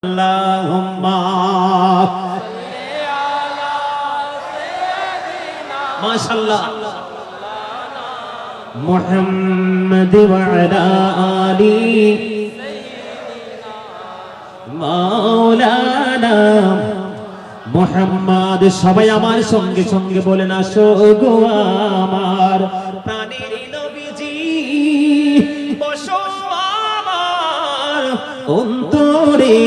اللهم ما شاء الله محمد وعلى آله مولانا মুহাম্মদ সবাই আমার সঙ্গে সঙ্গে বলেন আসো গো আমার প্রাণের নবীজি বসো আমার অন্তরে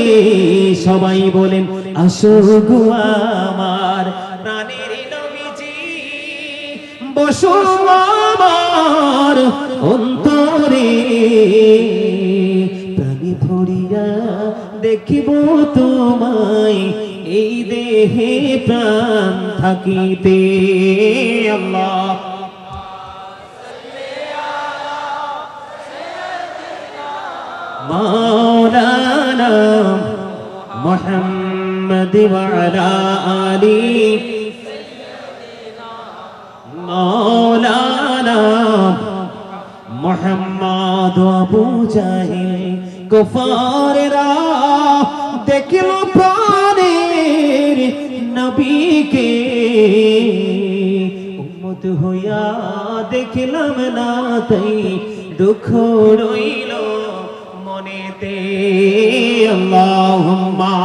সবাই বলেন আসো গো আমার প্রাণের নবীজি বসো আমার অন্তরে প্রাণী ভরিয়া দেখিব তোমায় এই দেহে প্রাণ থাকিতে আল্লাহ মাওলানা মুহাম্মদ ওয়া আলা আলি মাওলানা মুহাম্মদ আবু জাহিল কুফাররা দেখিল প্রাণের নবীকে উম্মত হইয়া দেখিলাম না তাই দুঃখ রইল মনেতে আল্লাহুম্মা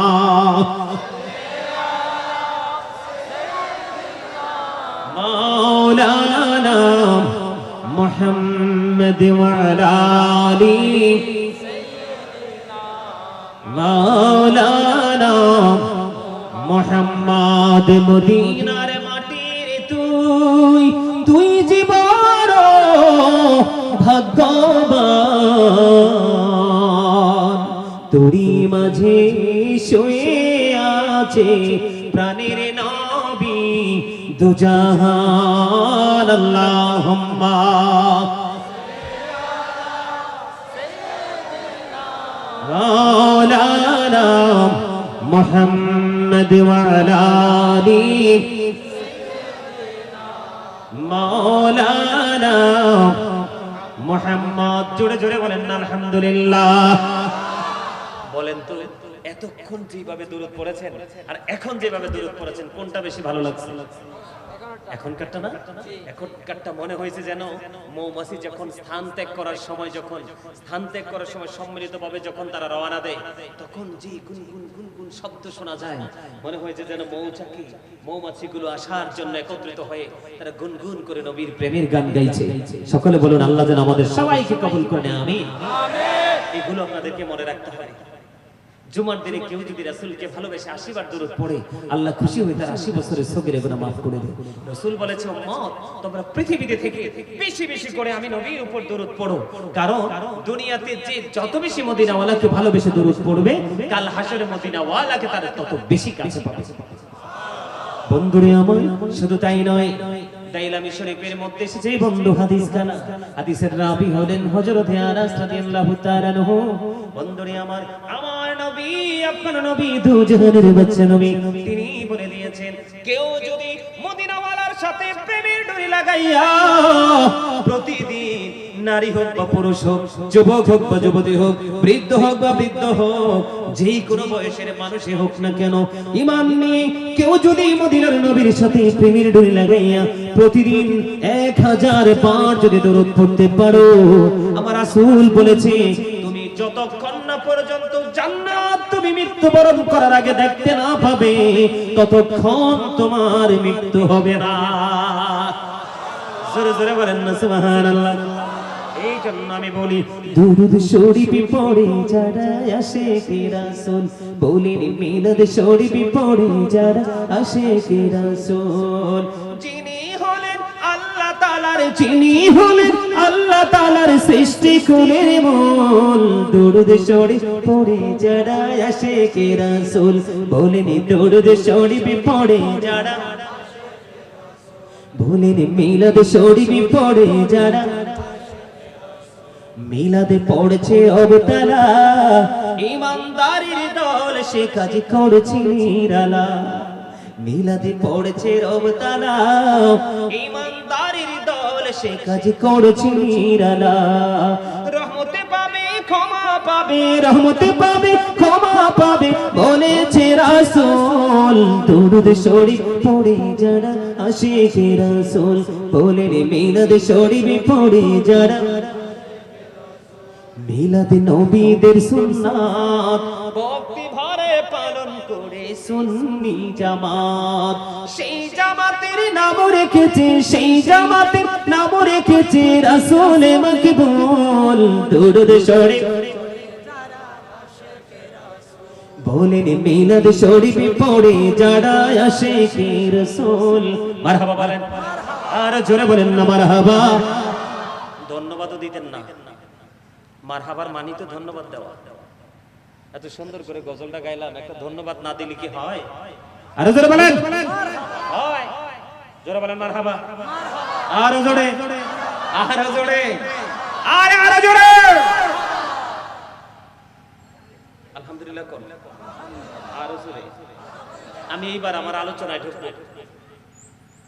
মাওলানা মুহাম্মদ ওয়া আলা আলিহি মাওলানা মুহাম্মদ মদিনার মাটির তুই জীবন ভাগ্যবান তোরি মাঝে শুয়ে আছে প্রাণের নবী দুজাহান আল্লাহুম্মা مولانا محمد وعلى آله مولانا محمد জোরে জোরে বলেন না আলহামদুলিল্লাহ বলেন তো এতক্ষণ যেভাবে দরুদ পড়েছেন আর এখন যেভাবে দরুদ পড়েছেন কোনটা বেশি ভালো লাগছে এখনকারটা না এখনকারটা মনে হয়েছে যেন মৌমাছি যখন স্থান ত্যাগ করার সময় সম্মিলিতভাবে যখন তারা রওনা দেয় তখন যে গুনগুন গুনগুন শব্দ শোনা যায় মনে হয়েছে যেন মৌমাছিগুলো আসার জন্য একত্রিত হয়ে তারা গুনগুন করে নবীর প্রেমের গান গাইছে সকলে বলুন আল্লাহ যেন আমাদের সবাইকে কবুল করে আমিন এগুলো আপনাদেরকে মনে রাখতে হবে জুমার দিনে কেউ যদি রাসূলকে ভালোবেসে 80 বার দরুদ পড়ে আল্লাহ খুশি হয়ে তার 80 বছরের সগীরা গুনাহ maaf করে দেন রাসূল বলেছে উম্মত তোমরা পৃথিবীতে থেকে বেশি বেশি করে আমি নবীর উপর দরুদ পড়ো কারণ দুনিয়াতে যে যত বেশি মদিনাওয়ালাকে ভালোবেসে দরুদ পড়বে কাল হাশরে মদিনাওয়ালাকে তার তত বেশি কাছে পাবে বন্ধুরে আমার শুধু তাই নয় দাইলামি শরীফের মধ্যে এসেছে বন্ধু হাদিসের রাবি হলেন হযরত আনাস রাদিয়াল্লাহু তাআলা আনহু বন্ধুরে আমার নবী আপনার নবী দুজাহানের বাদশা নবী তিনি বলে দিয়েছেন কেউ যদি মদিনাওয়ালার সাথে প্রেমের ডোরি লাগাইয়া প্রতিদিন নারী হোক বা পুরুষ হোক যুবক হোক বা যুবতী হোক বৃদ্ধ হোক বা বৃদ্ধ হোক যে কোনো বয়সের মানুষই হোক না কেন ঈমান নিয়ে কেউ যদি মদিনার নবীর সাথে প্রেমের ডোরি লাগাইয়া প্রতিদিন 1000 বার যদি দরুদ পড়তে পারো আমার রাসূল বলেছে তুমি যতক্ষণ না পর্যন্ত জান্নাত তুমি মৃত্যুবরণ করার আগে দেখতে না পাবে ততক্ষণ তোমার মৃত্যু হবে না জোরে জোরে বলেন না সুবহানাল্লাহ এই জন্য আমি বলি দুরূদ শরীফ পড়ে যারা আশিকে রাসূল বলেন মিলাদ শরীফ পড়ে যারা আশিকে রাসূল যিনি হলেন আল্লাহ তাআলার সৃষ্টি কুলের মূল দুরূদ শরীফ পড়ে যারা আশিকে রাসূল বলেন দুরূদ শরীফ পড়ে যারা বলেন মিলাদ শরীফ পড়ে যারা মিলাদে পড়ছে অবতালা ঈমানদারির দল সে কাজ করছে নিরালা মিলাদে পড়ছে অবতালা ঈমানদারির দল সে কাজ করছে নিরালা রহমতে পাবে ক্ষমা পাবে, রহমত পাবে, ক্ষমা পাবে বলেছে রাসূল। দুরূদ শরীফ পড়ে যারা আশিকে রাসূল বলেন মিলাদ শরীফ পড়ে যারা মিলাদ নবীদের সুন্নাত ভক্তি ভরে পালন করে সুন্নি জামাত। সেই জামাতের নাম রেখেছে, সেই জামাতের নাম রেখেছে রাসূল মকবুল। দুরূদ শরীফ বলেন মিলাদ শরীফ পড়ে যারা আশিকে রাসূল। মারহাবা বলেন, আর জোরে বলেন না মারহাবা। ধন্যবাদও দিতেন না, মারহাবার মানি তো ধন্যবাদ দেওয়া। এত সুন্দর করে গজলটা গাইলাম, একটা ধন্যবাদ না দিলে কি হয়? আরো জোরে বলেন, হয়। জোরে বলেন মারহাবা। আরো জোরে, আরো জোরে, আরো জোরে। আলহামদুলিল্লাহ কোন আরো জোরে। আমি এইবার আমার আলোচনায় ঢুকবো।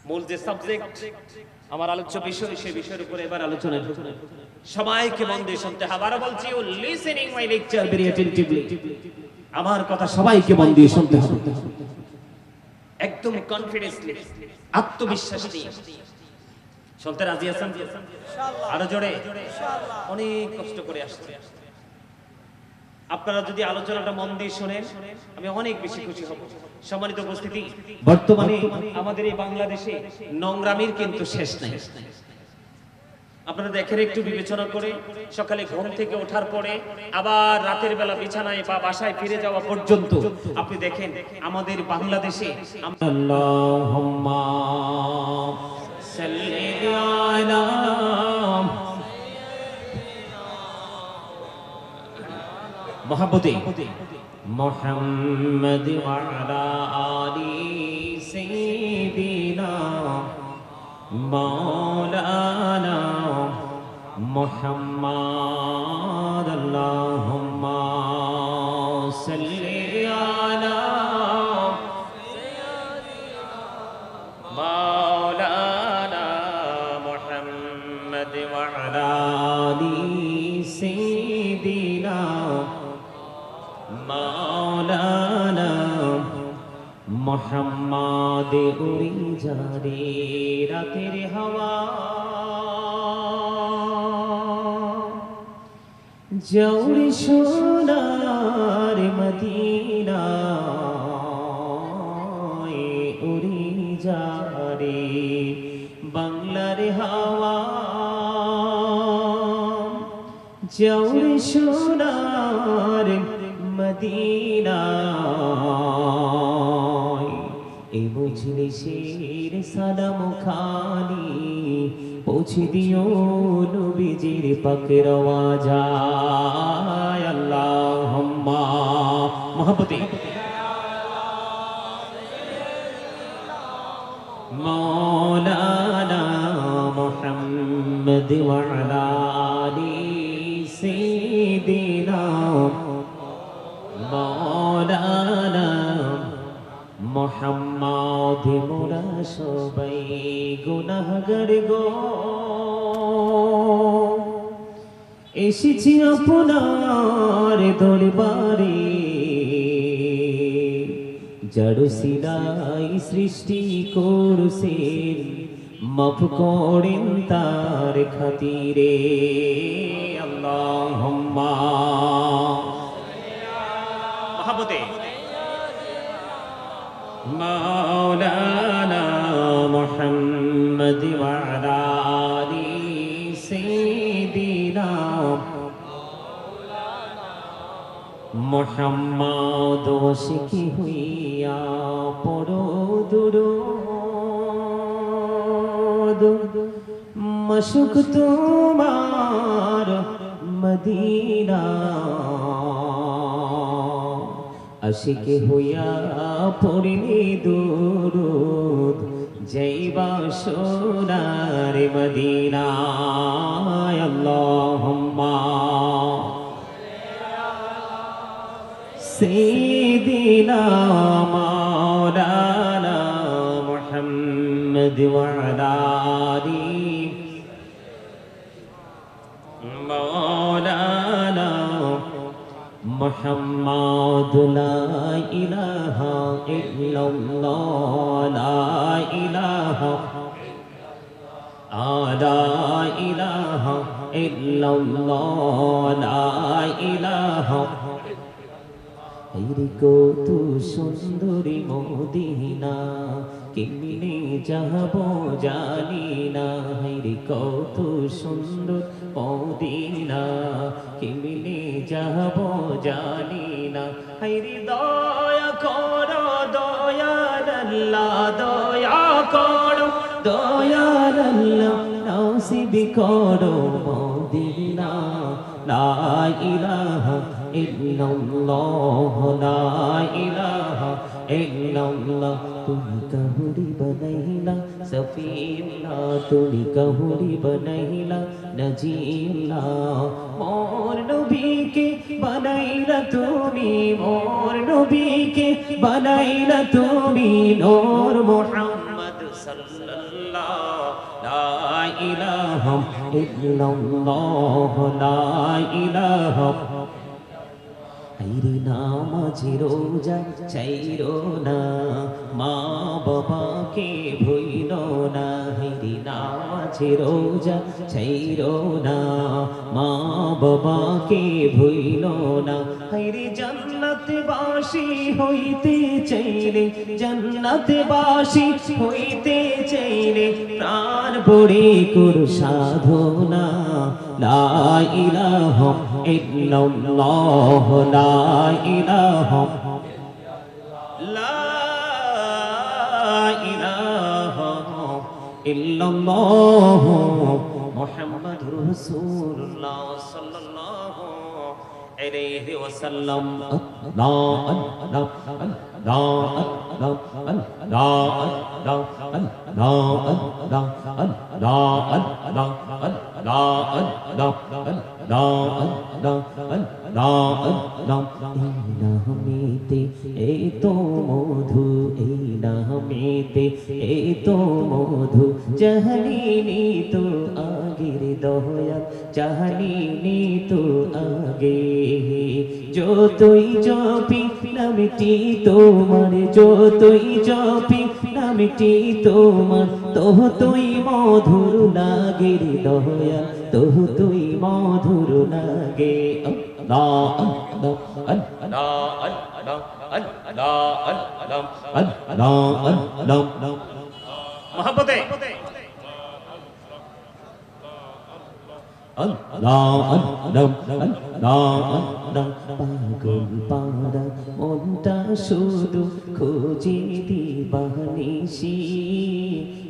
মূল যে সাবজেক্ট, আমার আলোচ্য বিষয়, সেই বিষয়ের উপরে এবার আলোচনায় ঢুকবো। সবাইকে মন দিয়ে শুনতে হবে। আবারো বলছি, you listening my lecture very attentively. আমার কথা সবাইকে মন দিয়ে শুনতে হবে, একদম কনফিডেন্সলি, আত্মবিশ্বাস নিয়ে শুনতে রাজি আছেন? আরো জোরে। অনেক কষ্ট করে আসছে। আপনারা যদি আলোচনাটা মন দিয়ে শোনেন, আমি অনেক বেশি খুশি হব। সম্মানিত উপস্থিতি, বর্তমানে আমাদের এই বাংলাদেশে নোংরামির কিন্তু শেষ নাই। আপনারা দেখেন, একটু বিবেচনা করে সকালে ঘুম থেকে ওঠার পরে আবার রাতের বেলা বিছানায় বা বাসায় ফিরে যাওয়া পর্যন্ত আপনি দেখেন আমাদের বাংলাদেশে আল্লাহুম্মা সাল্লি আলা মুহাম্মাদি মুহাম্মাদ ওয়া আলা আলি সাইয়্যিদিনা মাওলানা মুহাম্মাদ। আল্লাহুম্মা সাল্লি আলা মাওলানা মুহাম্মাদ ওয়া আলা আলি সাইয়্যিদিনা মাওলানা মুহাম্মাদ। উড়ি যারে রাতের হাওয়া, জৌরি সোনার মদিনা, উড়ি যারে বাংলার হাওয়া, জৌরি সোনার মদিনা। এই মজলিসের সালাম খানি পৌঁছে দিও নবীজির পাক রওয়াজায়। আল্লাহুম্মা মুহাম্মাদি মাওলানা মুহাম্মাদ ওয়া আলা আলি সাইয়্যিদিনা মাওলানা মুহাম্মাদ। মোরা সবাই গুনাহগার গো, এসেছি আপনার দরবারে, জড় সিলাই সৃষ্টি করছেন, মাফ করেন তার খাতিরে। আল্লাহুম্মা মহাব্বতে মাওলানা মুহাম্মাদ ওয়া আলা আলি সাইয়্যিদিনা মুহাম্মাদ। ওয়াশিকি হইয়া পড়ো দুরূদ, মশক তোমার মদিনা, আশিকে হইয়া পড়লে দুরূদ, যাইবা সোনার মদিনায়। আল্লাহুম্মা সাইয়্যিদিনা মাওলানা মুহাম্মাদ ওয়া আলা আলি মাওলানা মুহাম্মাদ লা ইলাহা ইল্লাল্লাহ লা ইলাহা লা ইলাহা ইল্লাল্লাহ লা ইলাহা হেরি কত সুন্দরী মদিনা কেমনে যাব জানি না হেরি কত সুন্দর মদিনা কেমনে যাব জানি না হেরি দয়া করো দয়াল আল্লাহ দয়া করো দয়াল আল্লাহ নসিব করো মদিনা লা ইলাহা ইল্লাল্লাহ লা ইলাহা ইল্লাল্লাহ তুমি কাহুরি বনাইলা সফিনা তুমি কাহুরি বনাইলা নজিলা মোর নবীকে বনাইলা তুমি মোর নবীকে বনাইলা তুমি নূর মুহাম্মদ সাল্লাল্লাহু লা ইলাহা ইল্লাল্লাহ লা ইলাহা হাইরে নামাজি রোজা চাইরো না মা বাবাকে ভুইলো না হাইরে নামাজি রোজা চাইরো না মা বাবাকে ভুইলো না হাইরে জান্নাতবাসী হইতে চাইলে জান্নাতবাসী হইতে চাইলে প্রাণ ভরে কর সাধনা লা ইলাহা ইল্লাল্লাহ লা ইলাহা ইল্লাল্লাহ মুহাম্মাদুর রাসূলুল্লাহ সাল্লাল্লাহু আলাইহি ওয়াসাল্লাম লা নামেতে এই তো মধু এই নামেতে এই তো মধু জাহালিনি তো আগের দয়া জাহালিনি তো আগে যতই জপি নামটি তোমার যতই জপি নামটি তোমার ততই মধুর লাগে দয়া ততই মধুর লাগে মহব্বতে পাগল পাড়া মনটা শুধু খোঁজে দিবানিসি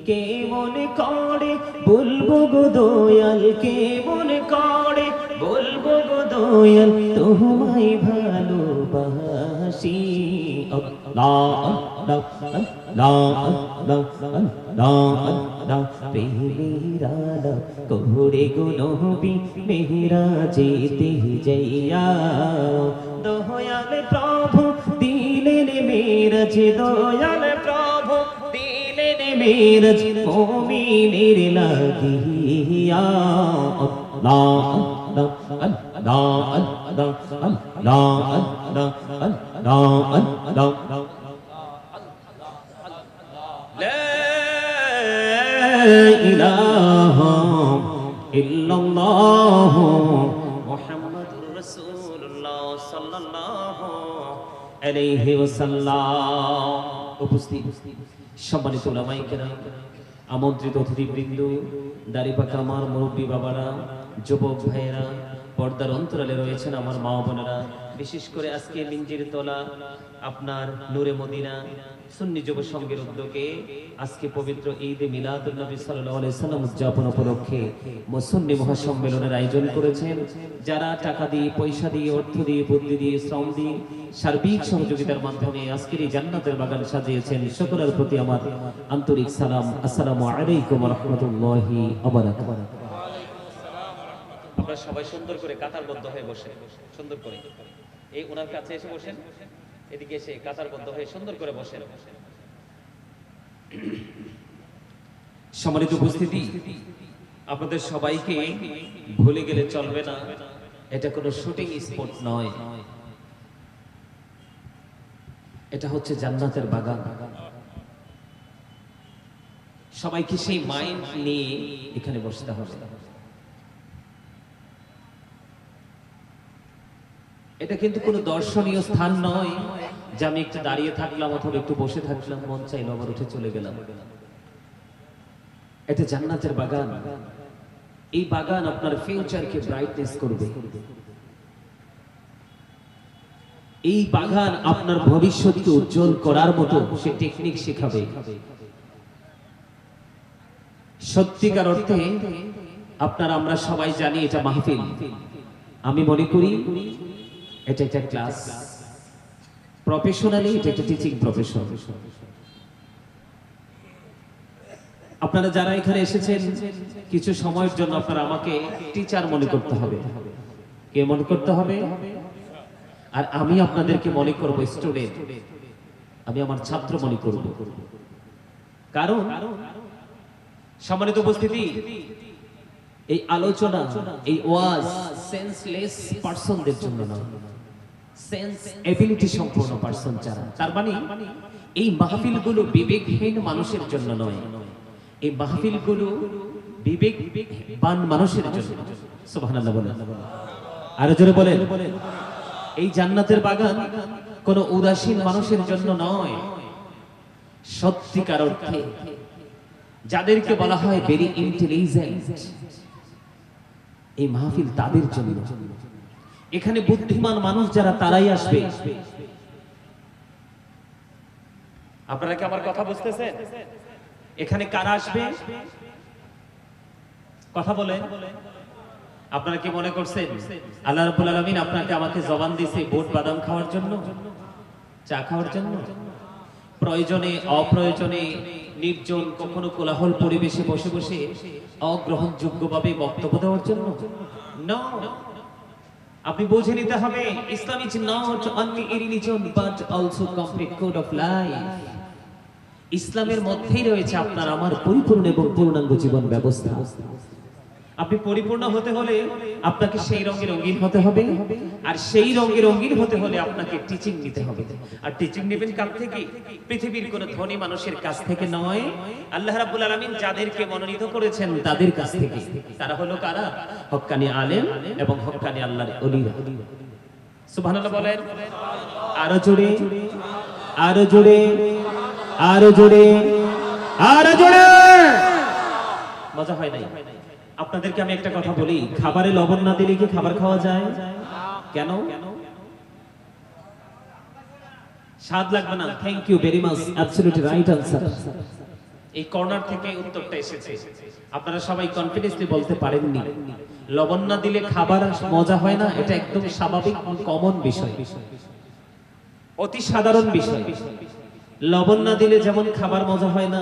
কে মনে করে বলবো গো দয়াল কে মনে করে বলবো গো দয়াল তোমায় ভালোবাসি কোহরে গো নবী মেহরা যেতে যাইয়া দয়াল প্রভু দিলেন মেরাজ দয়াল প্রভু দিলেন মেরাজ মুমিনের লাগিয়া ইলাহা ইল্লাল্লাহ মুহাম্মাদুর রাসূলুল্লাহ সাল্লাল্লাহু আলাইহি ওয়াসাল্লাম। উপস্থিত সম্মানিত উলামায়ে কেরাম, আমন্ত্রিত অতিথিবৃন্দ, দাড়িপাকা আমার মুরব্বী বাবারা, যুবক ভাইয়েরা, পর্দার অন্তরালে রয়েছেন আমার মা বোনেরা, বিশেষ করে আজকে মিঞ্জির তোলা আপনার নূরে মদিনা সুন্নি যুব সংঘের উদ্যোগে আজকে পবিত্র ঈদে মিলাদুন নবী সাল্লাল্লাহু আলাইহি সাল্লাম উদযাপন উপলক্ষে সুন্নি মহাসম্মেলনের আয়োজন করেছেন। যারা টাকা দিয়ে, পয়সা দিয়ে, অর্থ দিয়ে, বুদ্ধি দিয়ে, শ্রম দিয়ে, সার্বিক সহযোগিতার মাধ্যমে আজকের এই জান্নাতের বাগান সাজিয়েছেন, সকলের প্রতি আমার আন্তরিক সালাম। আসসালামু আলাইকুম ওয়া রাহমাতুল্লাহি ওয়া বারাকাতুহু। আপনারা সবাই সুন্দর করে কাতারবদ্ধ হয়ে বসে, সুন্দর করে এই ওনার কাছে এসে বসেন, এদিকে এসে কাতারবদ্ধ হয়ে সুন্দর করে বসেন। সম্মানিত উপস্থিতি, আপনাদের সবাইকে ভুলে গেলে চলবে না, এটা কোনো শুটিং স্পট নয়। এটা হচ্ছে জান্নাতের বাগান। সবাইকে সেই মাইন্ড নিয়ে এখানে বসতে হবে। এটা কিন্তু কোনো দর্শনীয় স্থান নয় যে আমি একটু দাঁড়িয়ে থাকলাম অথবা একটু বসে থাকলাম, মন চাইলো আবার উঠে চলে গেলাম। এটা জান্নাতের বাগান। এই বাগান আপনার ফিউচারকে ব্রাইটনেস করবে। এই বাগান আপনার ভবিষ্যৎকে উজ্জ্বল করার মতো সে টেকনিক শেখাবে। সত্যিকার অর্থে আপনারা আমরা সবাই জানি এটা মাহফিল। আমি মনে করি এটা একটা ক্লাস। প্রফেশনালি এটা একটা টিচিং প্রফেশন। আপনারা যারা এখানে এসেছেন কিছু সময়ের জন্য আপনারা আমাকে টিচার মনে করতে হবে। কে মনে করতে হবে? আর আমি আপনাদেরকে মনে করব স্টুডেন্ট। আমি আমার ছাত্র মনে করব। কারণ সম্মানিত উপস্থিতি, এই আলোচনা, এই ওয়াজ সেন্সলেস পারসনদের জন্য নয়, সেন্স এবিলিটি সম্পন্ন পারসন যারা, তার মানে এই মাহফিলগুলো বিবেকহীন মানুষের জন্য নয়, এই মাহফিলগুলো বিবেকবান মানুষের জন্য। সুবহানাল্লাহ বলেন, আরো জোরে বলেন। এই জান্নাতের বাগান কোন উদাসীন মানুষের জন্য নয়, সত্যিকার অর্থে যাদেরকে বলা হয় ভেরি ইন্টেলিজেন্ট, এই মাহফিল তাদের জন্য। এখানে বুদ্ধিমান মানুষ যারা তারাই আসবে। আপনারা কি আমার কথা বুঝতেছেন? এখানে কারা আসবে? কথা বলেন। আপনারা কি মনে করছেন আল্লাহ রাব্বুল আলামিন আপনাকে আমাকে জবান দিয়েছে বুট বাদাম খাওয়ার জন্য, চা খাওয়ার জন্য, প্রয়োজনে অপ্রয়োজনে নির্জন কখনো কোলাহল পরিবেশে বসে বসে অগ্রহণযোগ্যভাবে বক্তব্য দেওয়ার জন্য? নো। আপনি বুঝে নিতে হবে ইসলাম is not only a religion but also complete code of life. ইসলামের মধ্যেই রয়েছে আপনার আমার পরিপূর্ণ এবং পূর্ণাঙ্গ জীবন ব্যবস্থা। আপনি পরিপূর্ণ হতে হলে আপনাকে সেই রঙে রঙিন হতে হবে, আর সেই রঙে রঙিন হতে হলে আপনাকে টিচিং নিতে হবে। আর টিচিং নেবেন কার থেকে? পৃথিবীর কোন ধনী মানুষের কাছ থেকে নয়, আল্লাহ রাব্বুল আলামিন যাদেরকে মনোনীত করেছেন তাদের কাছ থেকে। তারা হলো কারা? হক্কানি আলেম এবং হক্কানি আল্লাহর ওলিরা। সুবহানাল্লাহ বলেন। আরো জোরে, আরো জোরে, আরো জোরে, আরো জোরে। মজা হয় নাই? আপনাদেরকে আমি একটা কথা বলি, খাবারে লবণ না দিলে কি খাবার খাওয়া যায়? কেন? স্বাদ লাগবে না? Thank you very much, absolutely right answer. এই কর্নার থেকে উত্তরটা এসেছে। আপনারা সবাই কনফিডেন্টলি বলতে পারেননি লবণ না দিলে খাবার মজা হয় না। এটা একদম স্বাভাবিক কমন বিষয়, অতি সাধারণ বিষয়। লবণ না দিলে যেমন খাবার মজা হয় না,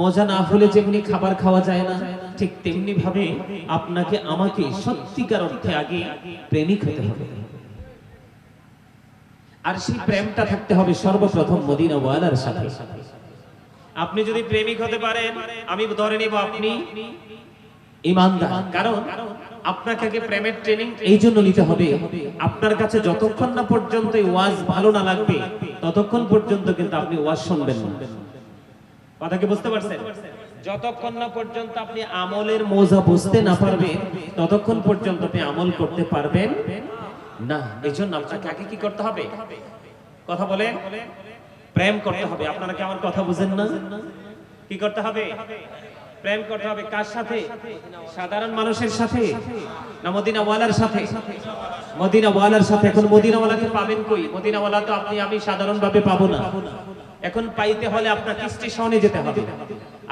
মজা না হলে যেমনি খাবার খাওয়া যায় না, ঠিক তেমনি ভাবে আপনাকে আমাকে সত্যিকার অর্থে আগে প্রেমিক হতে হবে। আর সেই প্রেমটা থাকতে হবে সর্বপ্রথম মদিনা ওয়ালার সাথে। আপনি যদি প্রেমিক হতে পারেন, আমি ধরে নিব আপনি ঈমানদার। কারণ আপনাকে আগে প্রেমের ট্রেনিং এই জন্য নিতে হবে, আপনার কাছে যতক্ষণ না পর্যন্ত ওয়াজ ভালো না লাগবে ততক্ষণ পর্যন্ত কিন্তু আপনি ওয়াজ শুনবেন না। কথা কি বুঝতে পারছেন? যতক্ষণ না পর্যন্ত আপনি আমলের মজা বুঝতে না পারবেন ততক্ষণ পর্যন্ত আপনি আমল করতে পারবেন না। এজন্য আপনাকে আগে কি করতে হবে? কথা বলেন, প্রেম করতে হবে। আপনারা কি আমার কথা বুঝেন না? কি করতে হবে? প্রেম করতে হবে। কার সাথে? সাধারণ মানুষের সাথে না মদিনা ওয়ালার সাথে? মদিনা ওয়ালার সাথে। এখন মদিনা ওয়ালাকে পাবেন কই? মদিনা ওয়ালা তো আপনি আমি সাধারণভাবে পাবো না। এখন পাইতে হলে আপনাকে স্টেশনে যেতে হবে,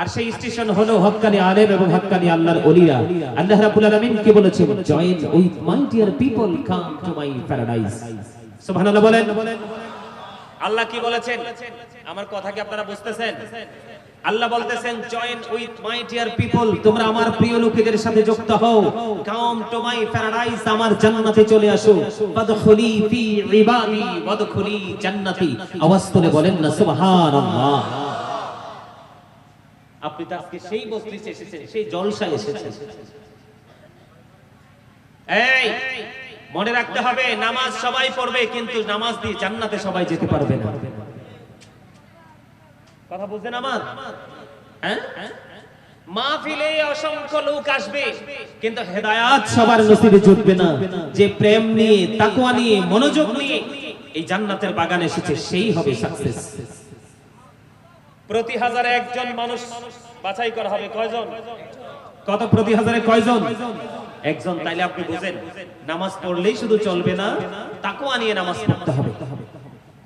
আর সেই স্টেশন হলো হক্কানি আলেম এবং হক্কানি আল্লাহর ওলিরা। আল্লাহ রাব্বুল আলামিন কি বলেছেন? Join with my dear people, come to my paradise. সুবহানাল্লাহ বলেন। আল্লাহ কি বলেছেন? আমার কথা কি আপনারা বুঝতেছেন? আল্লাহ বলতেছেন join with my dear people, তোমরা আমার প্রিয় লোকেদের সাথে যুক্ত হও। কাম টু মাই প্যারাডাইস, আমার জান্নাতে চলে আসো। ফাদখুলি ফি ইবাদি ওয়াদখুলি জান্নাতি। আওয়াজ তুলে বলেন না সুবহানাল্লাহ। আপনি তো আজকে সেই মজলিসে এসেছেন, সেই জলসায় এসেছেন। এই মনে রাখতে হবে নামাজ সবাই পড়বে, কিন্তু নামাজ দিয়ে জান্নাতে সবাই যেতে পারবে না। কথা বুঝছেন আমার? হ্যাঁ, মাহফিলে অসংখ্য লোক আসবে কিন্তু হেদায়েত সবার নসিবে জুটবে না। যে প্রেম নিয়ে, তাকওয়া নিয়ে, মনোযোগ নিয়ে এই জান্নাতের বাগানে এসেছে সেই হবে সাকসেস। প্রতি হাজারে একজন মানুষ বাছাই করা হবে। কয়জন? কত? প্রতি হাজারে কয়জন? একজন। তাইলে আপনি বুঝেন নামাজ পড়লেই শুধু চলবে না, তাকওয়া নিয়ে নামাজ পড়তে হবে।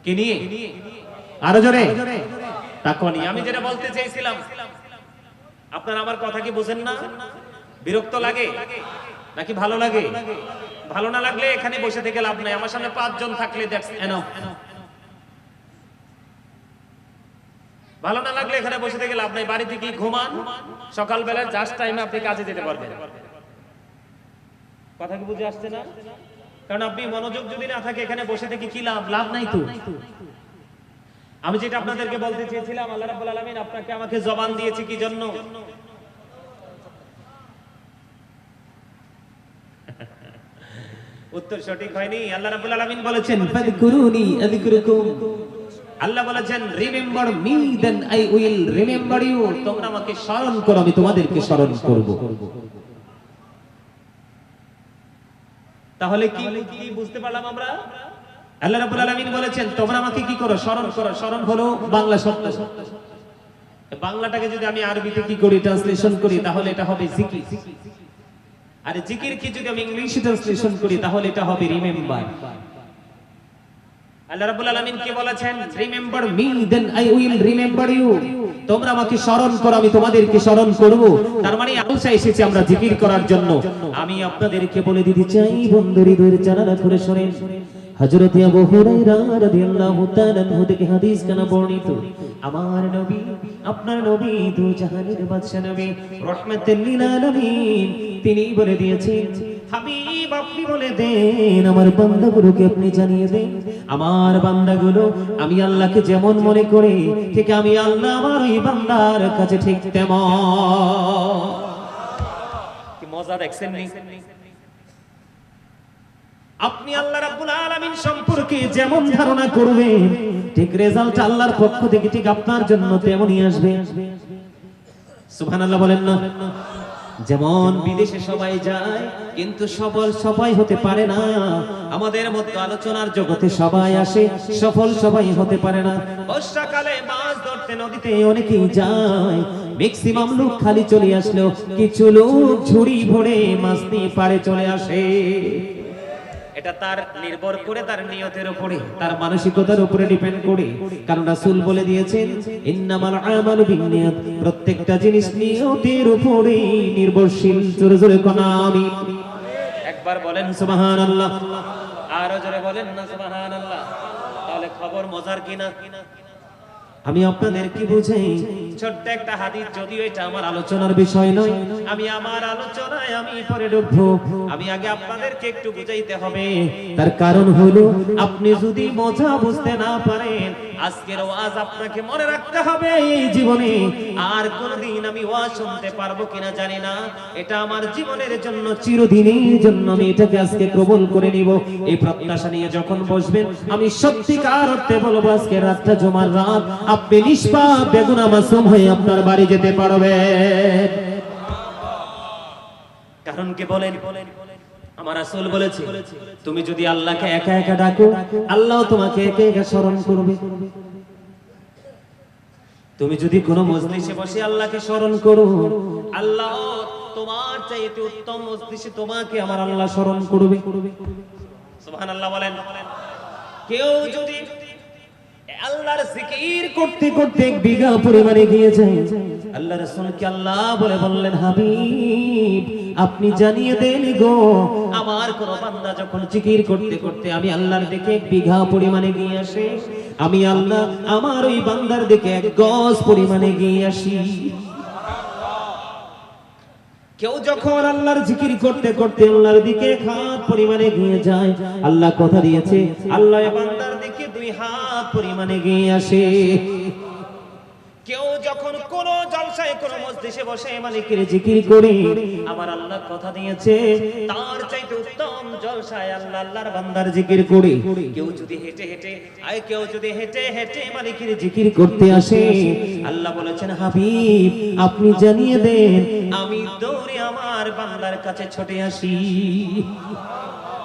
কি নিয়ে? আরো জোরে। তাকওয়া নিয়ে। আমি যেটা বলতে চেয়েছিলাম, আপনারা আমার কথা কি বুঝেন না? বিরক্ত লাগে নাকি ভালো লাগে? ভালো না লাগলে এখানে বসে থেকে লাভ নাই। আমার সামনে 5 জন থাকলে দ্যাটস এনাফ। ভালো না লাগলে এখানে বসে থেকে লাভ নাই। বাড়িতে কি ঘুমান, সকালবেলা জাস্ট টাইমে আপনি কাজে যেতে পারবেন। কথা কি বুঝে আসছে না? কারণ আপনি মনোযোগ যদি না থাকে এখানে বসে থেকে কি লাভ? লাভ নাই তো। আমি যেটা আপনাদেরকে বলতে চেয়েছিলাম, আল্লাহ রাব্বুল আলামিন আপনাকে আমাকে জবান দিয়েছে কি জন্য? উত্তর সঠিক হয়নি। আল্লাহ রাব্বুল আলামিন বলেছেন ফাযকুরুনি আযকুরুকুম। আল্লাহ বলেছেন remember me then I will remember you. তোমরা আমাকে স্মরণ করো, আমি তোমাদেরকে স্মরণ করব। তাহলে কি কি বুঝতে পারলাম আমরা? আল্লাহ রাব্বুল আলামিন বলেছেন তোমরা আমাকে কি করো? স্মরণ করো। স্মরণ হলো বাংলা শব্দ। বাংলাটাকে যদি আমি আরবিতে কি করি, ট্রান্সলেশন করি, তাহলে এটা হবে জিকির। আর জিকির কি যদি আমি ইংলিশে ট্রান্সলেশন করি, তাহলে এটা হবে রিমেম্বার। আল্লাহ রাব্বুল আলামিন কি বলেছেন? Remember me then I will remember you. তোমরা আমাকে স্মরণ করো, আমি তোমাদেরকে স্মরণ করব। তার মানে আলোচনা এসেছে আমরা জিকির করার জন্য। আমি আপনাদেরকে বলে দিতে চাই, বন্ধুদের জানালা করে শুনেন। হযরত আবু হুরায়রা রাদিয়াল্লাহু তাআলা আনহু থেকে হাদিস কানা বর্ণিত, আমার নবী, আপনার নবী, দু জাহানের বাদশা নবী, রাহমাতুল লিল আলামিন, তিনি বলে দিয়েছেন, হাবিব আপনি বলে দেন আমার বান্দাগুলোকে আপনি জানিয়ে দেন, আমার বান্দাগুলো আমি আল্লাহকে যেমন মনে করে ঠিক আমি আল্লাহ আমার ওই বান্দার কাছে ঠিক তেমন। কি মজা দেখছেন নি? আপনি আল্লাহ রাব্বুল আলামিন সম্পর্কে যেমন ধারণা করবেন ঠিক রেজাল্ট আল্লাহর পক্ষ থেকে ঠিক আপনার জন্য তেমনই আসবে। সুবহানাল্লাহ বলেন না? যেমন বিদেশে সবাই যায় কিন্তু সবাই হতে পারে না, আমাদের মতো আলোচনার জগতে সবাই আসে, সফল সবাই হতে পারে না। বর্ষাকালে মাছ ধরতে নদীতে অনেকেই যায়, ম্যাক্সিমাম লোক খালি চলে আসলেও কিছু লোক ঝুড়ি ভরে মাছ নিয়ে পাড়ে চলে আসে। এটা তার নির্ভর করে তার নিয়তের উপরে, তার মানসিকতার উপরে ডিপেন্ড করে। কারণ রাসূল বলে দিয়েছেন ইন্নামাল আমালু বিন্নিয়াত, প্রত্যেকটা জিনিস নিয়তের উপরে নির্ভরশীল। জোরে জোরে কোন আমিন। একবার বলেন সুবহানাল্লাহ। আরো জোরে বলেন না সুবহানাল্লাহ। তাহলে খবর মজার কিনা? আমি আপনাদের কি বুঝাই, ছোট্ট একটা হাদিস, যদিও এটা আমার আলোচনার বিষয় নয়, আমি আমার আলোচনায় আমি পরে ঢুকবো। আমি আগে আপনাদেরকে একটু বুঝাইতে হবে। তার কারণ হলো আপনি যদি মজা বুঝতে না পারেন, আজকের ওয়াজ আপনাকে মনে রাখতে হবে। এই জীবনে আর কোনদিন আমি ওয়াজ শুনতে পারবো কিনা জানি না, এটা আমার জীবনের জন্য চিরদিনের জন্য আমি এটাকে আজকে কবুল করে নিব। এই প্রত্যাশা নিয়ে যখন বসবেন, আমি সত্যিকার অর্থে বলবো আজকে রাতটা জুমার রাত, আপনি নিষ্পাপ বেগুনা মাসুম হয়ে আপনার বাড়ি যেতে পারবেন। কারণ কি বলেন? আমার রাসূল বলেছে তুমি যদি আল্লাহকে একা একা ডাকো, আল্লাহ তোমাকে একা একা স্মরণ করবে। তুমি যদি কোনো মজলিসে বসে আল্লাহকে স্মরণ করো, আল্লাহ তোমার চাইতে উত্তম মজলিসে তোমাকে আমার আল্লাহ স্মরণ করবে। সুবহানাল্লাহ বলেন। কেউ যদি আল্লাহর জিকির করতে করতে এক বিঘা পরিমাণে গিয়ে যায়, আল্লাহ রাসূলকে আল্লাহ বলে বললেন, হাবিব আপনি জানিয়ে দেন গো, আমার কোন বান্দা যখন জিকির করতে করতে আমি আল্লাহর দিকে এক বিঘা পরিমাণে গিয়ে আসে, আমি আল্লাহ আমার ওই বান্দার দিকে এক গজ পরিমাণে গিয়ে আসি। কেউ যখন আল্লাহর জিকির করতে করতে আল্লাহর দিকে এক হাত পরিমাণে গিয়ে যায়, আল্লাহ কথা দিয়েছে আল্লাহ বান্দার দিকে 2 হাত পরিমাণে গিয়ে আসে। কেউ যখন কোন জলসায় কোন মজলিসে বসে মালিকের জিকির করে, আমার আল্লাহ কথা দিয়েছে তার চাইতে উত্তম জলসায় আল্লাহ আল্লাহর বান্দার জিকির করে। কেউ যদি হেঁটে হেঁটে কেউ যদি হেঁটে হেঁটে মালিকের জিকির করতে আসে, আল্লাহ বলেছেন হাবিব আপনি জানিয়ে দেন আমি দৌড়ে আমার বান্দার কাছে ছুটে আসি।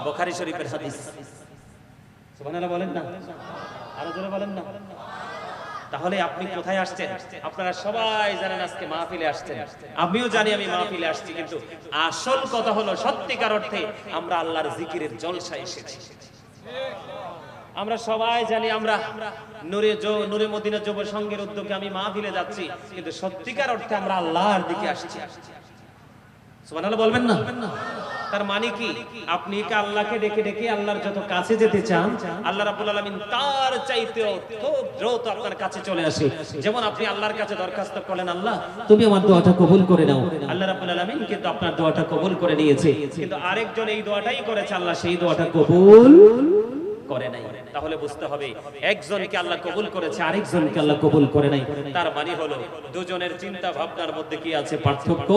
বুখারী শরীফের হাদিস। সুবহানাল্লাহ বলেন না, আরো জোরে বলেন না। তাহলে আপনি কোথায় আসছেন? আপনারা সবাই জানেন আজকে মাহফিলে আসছেন, আমিও জানি আমি মাহফিলে আসছি, কিন্তু আসল কথা হলো সত্যিকার অর্থে আমরা আল্লাহর জিকিরের জলসায় এসেছি। আমরা সবাই জানি আমরা নূরে মদিনা যুব সংঘের উদ্যোগে আমি মাহফিলে যাচ্ছি, কিন্তু সত্যিকার অর্থে আমরা আল্লাহর দিকে আসছি। সুবহানাল্লাহ বলবেন না? তার মানে কি আপনি কি আল্লাহকে ডেকে ডেকে আল্লাহর যত কাছে যেতে চান, আল্লাহ রাব্বুল আলামিন তার চাইতেও খুব দ্রুত আপনার কাছে চলে আসে। যেমন আপনি আল্লাহর কাছে দরখাস্ত করলেন, আল্লাহ তুমি আমার দোয়াটা কবুল করে নাও, আল্লাহ রাব্বুল আলামিন কিন্তু আপনার দোয়াটা কবুল করে নিয়েছে। কিন্তু আরেকজন এই দোয়াটাই করেছে, আল্লাহ সেই দোয়াটা কবুল করে নাই। তাহলে বুঝতে হবে একজনকে আল্লাহ কবুল করেছে, আরেকজনকে আল্লাহ কবুল করে নাই। তার মানে হলো দুজনের চিন্তা ভাবনার মধ্যে কি আছে? পার্থক্য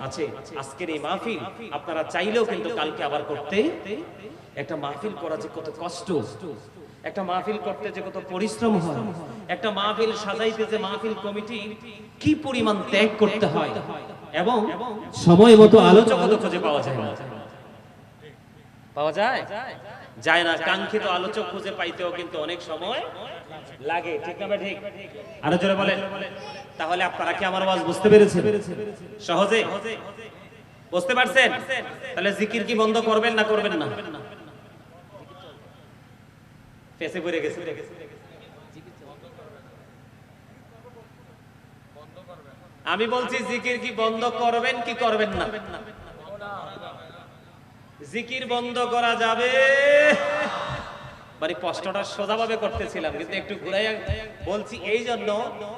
আছে। আজকের এই মাহফিল আপনারা চাইলেও কিন্তু কালকে আবার করতে, একটা মাহফিল করা যে কত কষ্ট, একটা মাহফিল করতে যে কত পরিশ্রম হয়, একটা মাহফিল সাজাইতে যে মাহফিল কমিটি কি পরিমাণ ত্যাগ করতে হয়, এবং সময় মতো আলোচক খুঁজে পাওয়া যায় না। পাওয়া যায় যায় না। কাঙ্ক্ষিত আলোচক খুঁজে পাইতেও কিন্তু অনেক সময় লাগে, ঠিক না ঠিক? আরো জোরে বলেন। তাহলে আপনারা কি আমার আওয়াজ বুঝতে পেরেছেন? সহজে বুঝতে পারছেন? তাহলে জিকির কি বন্ধ করবেন না করবেন না? ফেসে পড়ে গেছে। আমি বলছি জিকির কি বন্ধ করবেন কি করবেন না? জিকির বন্ধ করা যাবে, মানে কষ্টটা সোজাভাবে করতেছিলাম কিন্তু একটু ঘুরাই বলছি এই জন্য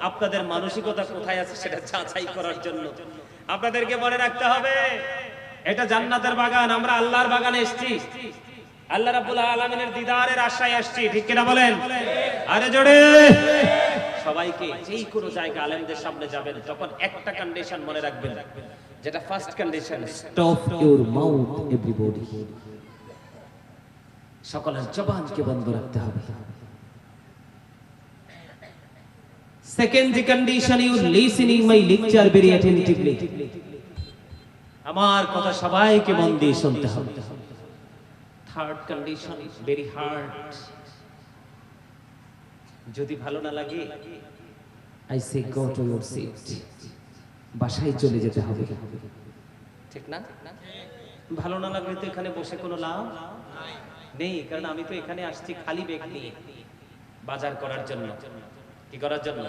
আপনাদের মানসিকতা কোথায় আছে সেটা যাচাই করার জন্য। আপনাদেরকে মনে রাখতে হবে এটা জান্নাতের বাগান, আমরা আল্লাহর বাগানে এসেছি, আল্লাহ রাব্বুল আলামিনের দিদারের আশায় আসছি, ঠিক কিনা বলেন? আরে জোরে। সবাইকে যেই কোনো জায়গায় আলেমদের সামনে যাবেন তখন একটা কন্ডিশন মনে রাখবেন, যেটা first condition, stop your mouth everybody. সকলের জবানকে বন্ধ রাখতে হবে। Second condition, you listening my lecture very attentively. আমার কথা সবাইকে মন দিয়ে শুনতে হবে। Third condition, very hard. যদি ভালো না লাগে I say go to your seat, বাসায় চলে যেতে হবে, ঠিক না? ভালো না লাগলে তো এখানে বসে কোনো লাভ নেই, কারণ আমি তো এখানে আসছি খালি ব্যাগ নিয়ে বাজার করার জন্য। কি করার জন্য?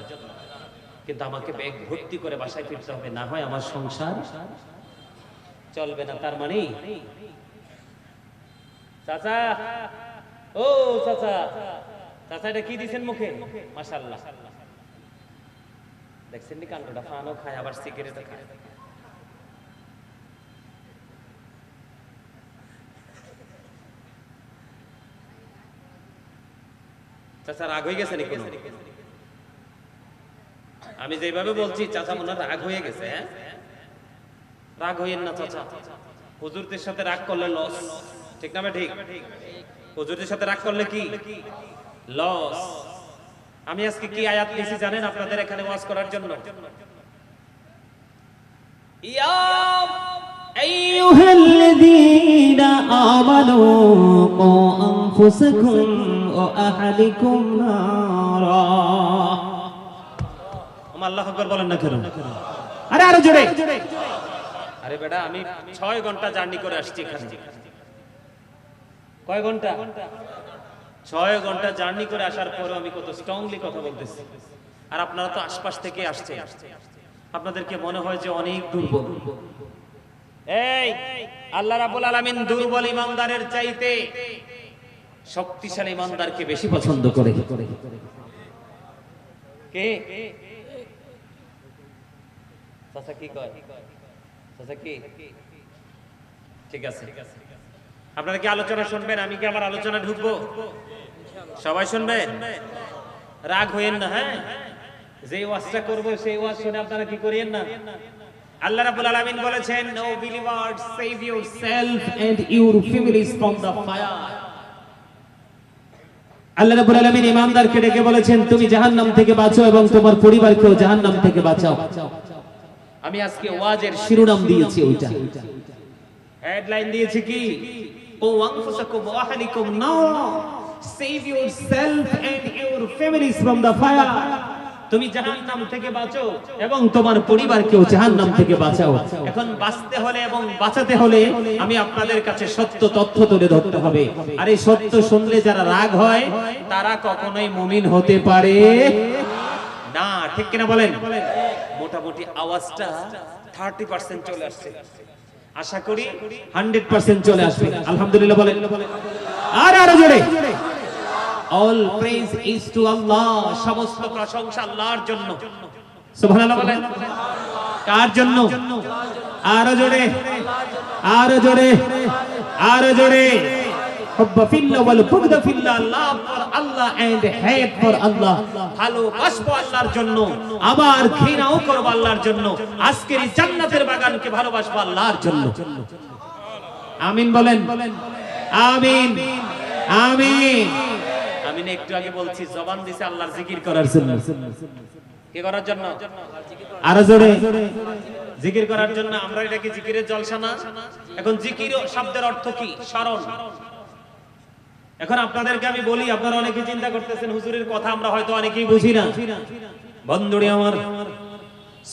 কিন্তু আমাকে ব্যাগ ভর্তি করে বাসায় ফিরতে হবে, না হয় আমার সংসার চলবে না। তার মানে চাচা, ও চাচা, চাচা এটা কি দিছেন মুখে? মাশাআল্লাহ, দেখছেন নি কাণ্ডটা? পানও খায় আবার সিগারেটও খায়। চাচা রাগ হয়ে গেছে নাকি? আমি যেভাবে বলছি চাচা মনে হয় রাগ হয়ে গেছে। হ্যাঁ, রাগ হইয়েন না চাচা। হুজুরদের সাথে রাগ করলে লস, ঠিক না? ঠিক। হুজুরদের সাথে রাগ করলে কি লস? আমি আজকে কি আয়াত নিয়েছি জানেন আপনাদের এখানে ওয়াজ করার জন্য? ইয়া আইয়ুহাল্লাযীনা আমানু কু আনফুসাকুম ওয়া আহলিকুম নারা। আল্লাহু আকবার বলেন না কেন? আরে আরো জোরে। আরে বেটা আমি 6 ঘন্টা জার্নি করে আসছি এখানে। কয় ঘন্টা? 6 ঘন্টা জার্নি করে আসার পরেও আমি কত স্ট্রংলি কথা বলতেছি, আর আপনারা তো আশপাশ থেকে আসছেন। আপনাদেরকে মনে হয় যে অনেক দুর্বল। এই আল্লাহ রাব্বুল আলামিন দুর্বল ইমানদারের চাইতে শক্তিশালী ইমানদারকে বেশি পছন্দ করে। কে? চাচা কি কয়? চাচা কি? ঠিক আছে, আপনারা কি আলোচনা শুনবেন? আমি কি আমার আলোচনা ঢুকবো? সবাই শুনবেন, রাগ হইেন না। হ্যাঁ, যে ওয়াজটা করব সেই ওয়াজ শুনে আপনারা কি করিয়েন না। আল্লাহ রাব্বুল আলামিন বলেছেন, no believers save yourself and your families from the fire. আল্লাহ রাব্বুল আলামিন ইমানদারকে ডেকে বলেছেন, তুমি জাহান্নাম থেকে বাঁচো এবং তোমার পরিবারকেও জাহান্নাম থেকে বাঁচাও। আমি আজকে ওয়াজের শিরোনাম দিয়েছি ওইটা, হেডলাইন দিয়েছি কি, ও আনফুসাকুম ওয়া আহলিকুম নার, save yourself and your families from the fire. তুমি জাহান্নাম থেকে বাঁচো এবং তোমার পরিবারকেও জাহান্নাম থেকে বাঁচাও। এখন বাঁচতে হলে এবং বাঁচাতে হলে আমি আপনাদের কাছে সত্য তথ্য তুলে ধরতে হবে। আর এই সত্য শুনলে যারা রাগ হয় তারা কখনোই মুমিন হতে পারে না, ঠিক কিনা বলেন? মোটামুটি আওয়াজটা 30% চলে আসছে, আশা করি 100% চলে আসবে। আলহামদুলিল্লাহ বলেন, আর আরো জোরে। All praise is to Allah, সমস্ত প্রশংসা আল্লাহর জন্য। সুবহানাল্লাহ বলেন। কার জন্য? আরো জোরে, আরো জোরে, আরো জোরে। হুব্বা ফিল্লাহ ওয়াল বুগদা ফিল্লাহ, love for Allah and hate for আল্লাহ। ভালোবাসবো আল্লাহর জন্য, আবার ঘৃণাও করব আল্লাহর জন্য। আজকের এই জান্নাতের বাগানকে ভালোবাসবো আল্লাহর জন্য। আমিন বলেন, আমিন, আমিন। আমি একটু আগে বলছি জবান দিছে আল্লাহর জিকির করার জন্য। কি করার জন্য? আরো জোরে। জিকির করার জন্য। আমরা এটা কি জিকিরের জলসা না? এখন জিকির শব্দের অর্থ কি? স্মরণ। এখন আপনাদেরকে আমি বলি, আপনারা অনেকে চিন্তা করতেছেন হুজুরের কথা আমরা হয়তো অনেকেই বুঝি না। বন্ধুরে আমার,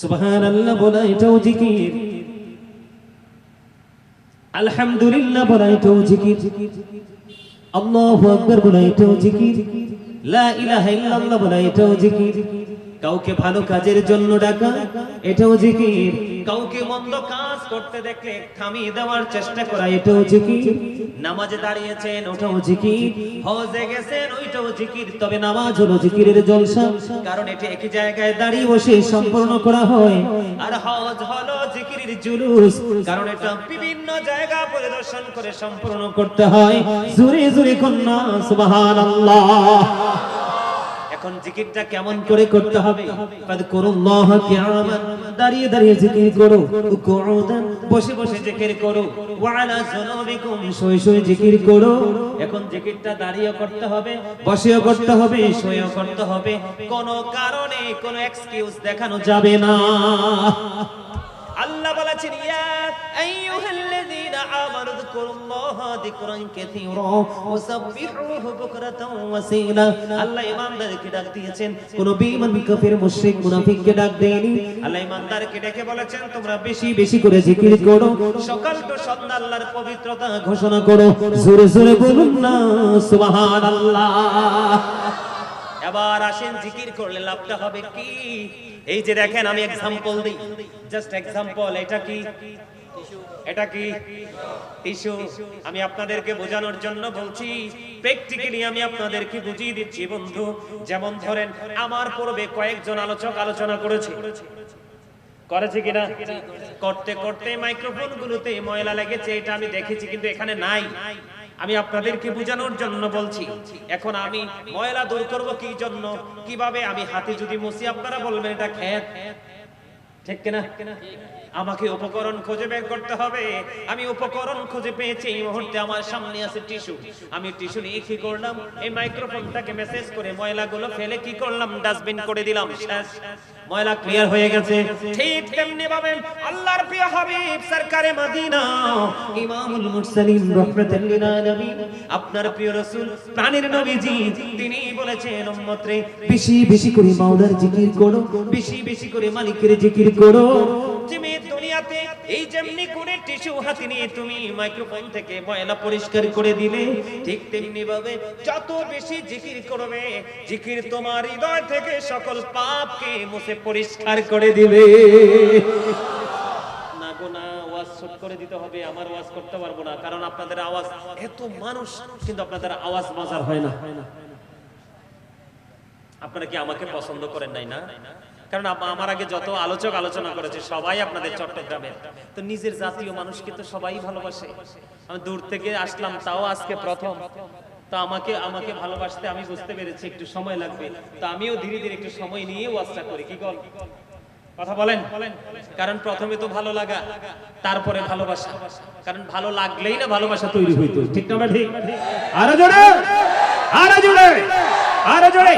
সুবহানাল্লাহ বলা এটাও জিকির, আলহামদুলিল্লাহ বলা এটাও জিকির, আল্লাহু আকবার বলা এটাও জিকির, লা ইলাহা ইল্লাল্লাহ বলা এটাও জিকির, কাউকে ভালো কাজের জন্য ডাকা এটাও জিকির, কাউকে মন্দ কাজ করতে দেখলে থামিয়ে দেওয়ার চেষ্টা করা এটাও জিকির, নামাজে দাঁড়িয়েছেন ওটাও জিকির, হজে গেছেন ওইটাও জিকির। তবে নামাজ হলো জিকিরের জলসা, কারণ এটি একই জায়গায় দাঁড়িয়ে বসে সম্পূর্ণ করা হয়। আর হজ হলো জিকিরের জুলুস, কারণ এটা বিভিন্ন জায়গা পরিদর্শন করে সম্পূর্ণ করতে হয়। জোরে জোরে কন্যা সুবহানাল্লাহ। এখন জিকিরটা কেমন করে করতে হবে? ফাযকুরুল্লাহ কিয়ামান, দাঁড়িয়ে দাঁড়িয়ে জিকির করো, কুউদান, বসে বসে জিকির করো, ওয়া আলা যুনুবিকুম, শুয়ে শুয়ে জিকির করো। এখন জিকিরটা দাঁড়িয়ে করতে হবে, বসেও করতে হবে, শুয়েও করতে হবে। কোনো কারণে কোনো এক্সকিউজ দেখানো যাবে না। আল্লাহ বলেছেন, ইয়া আইয়ুহাল্লাযীনা আমানু যকুরুল্লাহা যিকরান কাসীরা ওয়াসাব্বিহুহু বুকরাতাও ওয়াসীলা। আল্লাহ ঈমানদারকে ডাক দিয়েছেন, কোন বেঈমান কাফির মুশরিক মুনাফিককে ডাক দেয়নি। আল্লাহ ঈমানদারকে ডেকে বলেছেন, তোমরা বেশি বেশি করে জিকির করো, সকাল তো সন্ধ্যা আল্লাহর পবিত্রতা ঘোষণা করো। জোরে জোরে বলুন না সুবহানাল্লাহ। এবার আসেন, জিকির করলে লাভটা হবে কি? এই যে দেখেন, আমি এক্সাম্পল দিই, জাস্ট এক্সাম্পল। এটা কি? এটা কি? টিস্যু। আমি আপনাদেরকে বোঝানোর জন্য বলছি, প্র্যাকটিক্যালি আমি আপনাদেরকে বুঝিয়ে দিচ্ছি বন্ধু। যেমন ধরেন, আমার পূর্বে কয়েকজন আলোচক আলোচনা করেছে কিনা? করতে করতে মাইক্রোফোন গুলোতে ময়লা লেগেছে, এটা আমি দেখেছি, কিন্তু এখানে নাই। আমি আপনাদেরকে বোঝানোর জন্য বলছি। এখন আমি ময়লা দূর করব কি জন্য, কিভাবে? আমি হাতে যদি মুছি, আপনারা বলবেন এটা খেত, ঠিক কিনা? আমাকে উপকরণ খুঁজে বের করতে হবে। আমি উপকরণ খুঁজে পেয়েছি। এই মুহূর্তে আমার সামনে আছে টিস্যু। আমি টিস্যু নিয়ে কি করলাম? এই মাইক্রোফোনটাকে মেসেজ করে ময়লাগুলো ফেলে কি করলাম? ডাস্টবিন করে দিলাম। শেষ, ময়লা ক্লিয়ার হয়ে গেছে। ঠিক তেমনি ভাবে আল্লাহর প্রিয় হাবিব সরকারে মদিনা ইমামুল মুরসালিন রাহমাতুল লিল আলামিন, আপনার প্রিয় রাসূল প্রাণের নবীজি, তিনি বলেছেন, উম্মত রে, বেশি বেশি করে মাওলার জিকির করো, বেশি বেশি করে মালিকের জিকির করো। তুমি দুনিয়াতে এই যেমনি করে টিস্যু হাতে নিয়ে তুমি মাইক্রোফোন থেকে ময়লা পরিষ্কার করে দিলে, ঠিক তেমনি ভাবে যত বেশি জিকির করবে, জিকির তোমার হৃদয় থেকে সকল পাপকে মুছে পরিষ্কার করে দিবে। না গো না, ওয়াজ শুট করে দিতে হবে। আমার ওয়াজ করতে পারবো না, কারণ আপনাদের আওয়াজ, এত মানুষ কিন্তু আপনাদের আওয়াজ মজার হয় না। আপনারা কি আমাকে পছন্দ করেন নাই? না, কারণ আমার আগে যত আলোচক আলোচনা করেছে সবাই আপনাদের চট্টগ্রামের। তো নিজের জাতীয় মানুষকে তো সবাই ভালোবাসে। আমি দূর থেকে আসলাম, তাও আজকে প্রথম। তো আমাকে আমাকে ভালোবাসতে আমি বুঝতে পেরেছি একটু সময় লাগবে, তো আমিও ধীরে ধীরে একটু সময় নিয়ে ওয়াজটা করি। কি বল, কথা বলেন? কারণ প্রথমে তো ভালো লাগা, তারপরে ভালোবাসা। কারণ ভালো লাগলেই না ভালোবাসা তৈরি হইতো, ঠিক না ঠিক? আরো জোরে, আরো জোরে, আরো জোরে।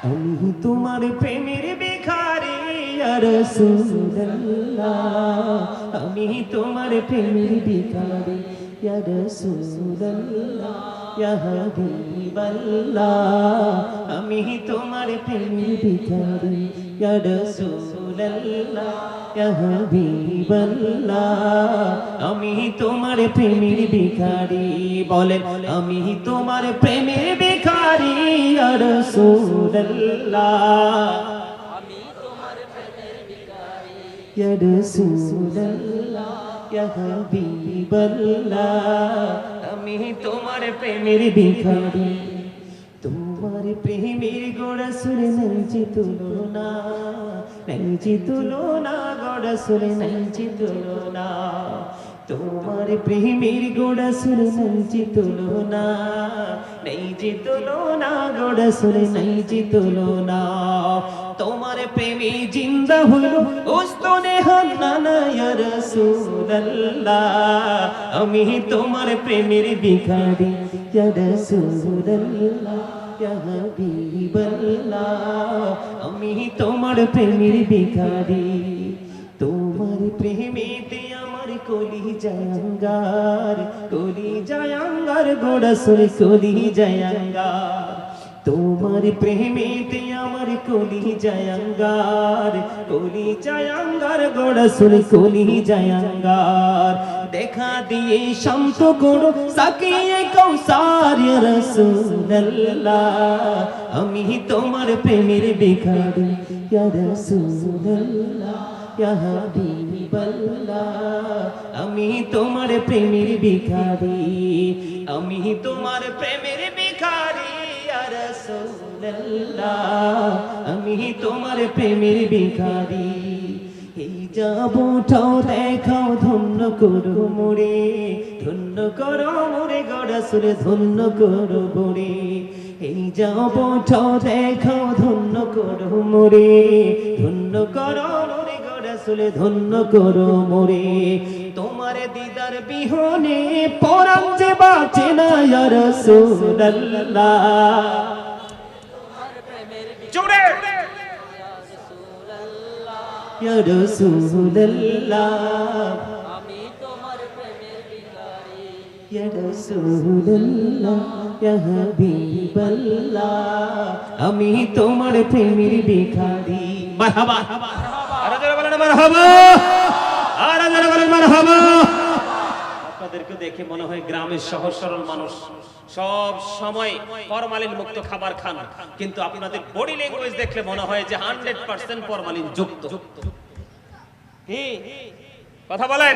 আমি তোমার প্রেমের ভিখারি ইয়া রাসূলুল্লাহ, আমি তোমার প্রেমের ভিখারি ইয়া রাসূলুল্লাহ, ইয়া হাবিবাল্লাহ, আমি তোমার প্রেমের ভিখারি ইয়া রাসূলুল্লাহ, ইয়া হাবিবাল্লাহ, আমি তোমার প্রেমের ভিখারি। বলেন আমি তোমার প্রেমের ভিখারি ইয়া রাসূলুল্লাহ, আমি তোমার প্রেমের ভিখারি ইয়া রাসূলুল্লাহ, ইয়া হাবিবাল্লাহ, আমি তোমার প্রেমের ভিখারি। তোমার প্রেমের গোড়া সুরে নাইজি তুলনা, নাইজি তুলনা, গোড়া সুরে নাইজি তুলনা। তোমার প্রেমের গোড়া সুরে নাইজি তুলনা, নাইজি তুলনা, গোড়া সুরে নাইজি তুলনা। তোমার প্রেমে জিন্দা হইল ওস্তনে হান্নানা ইয়া রাসূলুল্লাহ, আমি তোমার প্রেমের ভিখারি ইয়া রাসূলুল্লাহ, ইয়া হাবিবাল্লাহ, আমি তোমার প্রেমের ভিখারি। তোমার প্রেমেতে আমার কলি জায়াঙ্গার, কলি জায়াঙ্গার, গোড়া সুরে কলি জায়াঙ্গার। তোমার প্রেমেতে আমার কলি জায়াঙ্গার, কলি জায়াঙ্গার, গোড়া সুরে কলি জায়াঙ্গার। দেখা দিয়ে শান্ত করো সাকিয়ে কৌসার ইয়া রাসূলুল্লাহ, আমি তোমার প্রেমের ভিখারি ইয়া রাসূলুল্লাহ, ইয়া হাবিবাল্লাহ, আমি তোমার প্রেমের ভিখারি, আমি তোমার প্রেমের ভিখারি ইয়া রাসূলুল্লাহ, আমি তোমার প্রেমের ভিখারি। এই যাবো ঠাও দেখাও ধন্য করো মোরে, ধন্য করো মোরে গোড়া সুরে ধন্য করো মোরে। এই যাবো ঠাও দেখাও ধন্য করো মোরে, ধন্য করো মোরে গোড়া সুরে ধন্য করো মোরে। তোমার দিদার বিহনে পরাণ যে বাঁচে না ইয়া রাসূলুল্লাহ, জোরে ইয়া রাসূলুল্লাহ, আমি তোমার প্রেমের ভিখারি ইয়া রাসূলুল্লাহ, ইয়া হাবিবাল্লাহ, আমি তোমার প্রেমের ভিখারি। মারহাবা, আরো জোরে বলেন মারহাবা, আরো জোরে বলেন মারহাবা। আপনাদেরকে দেখে মনে হয় গ্রামের সহজ সরল মানুষ সব সময় ফরমালিন মুক্ত খাবার খান, কিন্তু আপনাদের বডি ল্যাঙ্গুয়েজ দেখলে মনে হয় যে 100% ফরমালিন যুক্ত। কি কথা বলেন?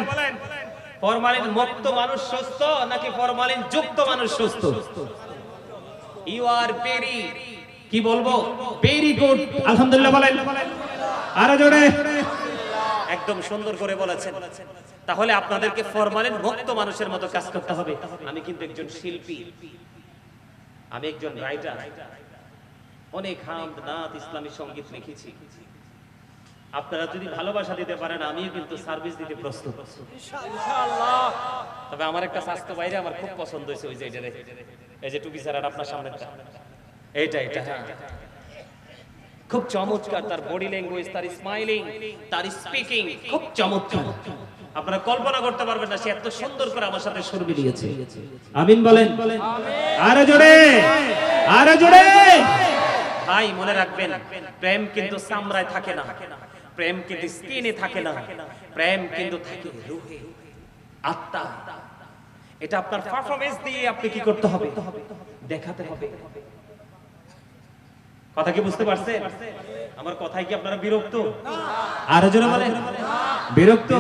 ফরমালিন মুক্ত মানুষ সুস্থ নাকি ফরমালিন যুক্ত মানুষ সুস্থ? ইউ আর ভেরি, কি বলবো, ভেরি গুড, আলহামদুলিল্লাহ বলেন, আরো জোরে, একদম সুন্দর করে বলেছেন। তাহলে আপনাদেরকে ফরমালিন মুক্ত মানুষের মতো কাজ করতে হবে। আমি কিন্তু একজন শিল্পী, আমি একজন রাইটার, অনেক হামদ নাত ইসলামী সঙ্গীত লিখেছি। আপনারা যদি ভালোবাসা দিতে পারেন আমিও কিন্তু সার্ভিস দিতে প্রস্তুত ইনশাআল্লাহ। তবে আমার একটা স্বাস্থ্য বাইরে আমার খুব পছন্দ হয়েছে, ওই যে এই যে টুপি ছাড়া আপনার সামনে এইটা হ্যাঁ, খুব চমৎকার। তার বডি ল্যাঙ্গুয়েজ, তার স্মাইলিং, তার স্পিকিং খুব চমৎকার। আপনারা কল্পনা করতে পারবেন না সে এত সুন্দর করে আমার সাথে সুর মিলিয়েছে। আমিন বলেন, আরো জোরে, আরো জোরে। ভাই মনে রাখবেন, প্রেম কিন্তু চামড়ায় থাকে না, প্রেম কিন্তু স্কিনে থাকে না, প্রেম কিন্তু থাকে রুহে, আত্মা। এটা আপনার পারফরম্যান্স দিয়ে আপনি কি করতে হবে, দেখাতে হবে। কথা কি বুঝতে পারছেন? আমার কথায় কি আপনারা বিরক্ত? আরো জোরে বলেন, বিরক্ত?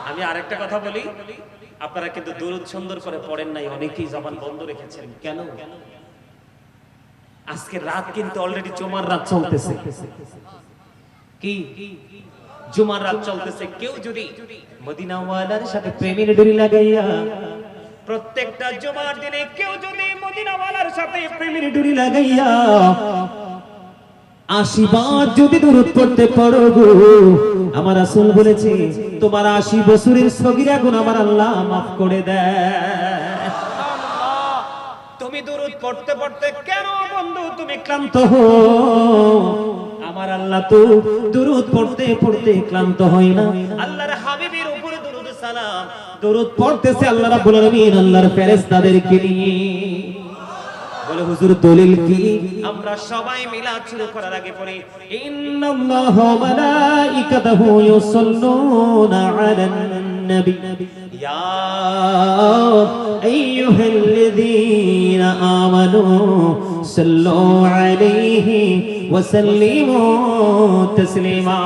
আমি আরেকটা কথা বলি, আপনারা কিন্তু দুরূদ সুন্দর করে পড়েন নাই, অনেকেই জবান বন্ধ রেখেছেন। কেন? আজকে রাত কিন্তু অলরেডি জুমার রাত চলতেছে। কি জুমার রাত চলতেছে? কেউ যদি মদিনাওয়ালার সাথে প্রেমের ডুরি লাগাইয়া প্রত্যেকটা জুমার দিনে কেউ যদি মদিনাওয়ালার সাথে প্রেমের ডুরি লাগাইয়া 80 বার যদি দুরূদ পড়তে পারো গো, আমার রাসূল বলেছে তোমার 80 বছরের সগীরা গুনাহ আমার আল্লাহ maaf করে দেয়। তুমি দুরূদ পড়তে পড়তে কেন বন্ধু তুমি ক্লান্ত ক্লান্ত হো, আমার আল্লাহ তো দুরূদ পড়তে পড়তে ক্লান্ত হয় না। আল্লাহর হাবিবের উপরে দুরূদ সালাম দুরূদ পড়তেছে আল্লাহ রাব্বুল আলামিন আল্লাহর ফেরেশতাদেরকে নিয়ে। বলে হুজুর দলিল কি? আমরা সবাই মিলাদ শুরু করার আগে পড়ি ইন্নাল্লাহা ওয়া মালাইকাতাহু ইউসাল্লুনা আলান নবী ইয়া আইয়ুহাল্লাযীনা আমানু সাল্লু আলাইহি ওয়া সাল্লিমু তাসলিমা।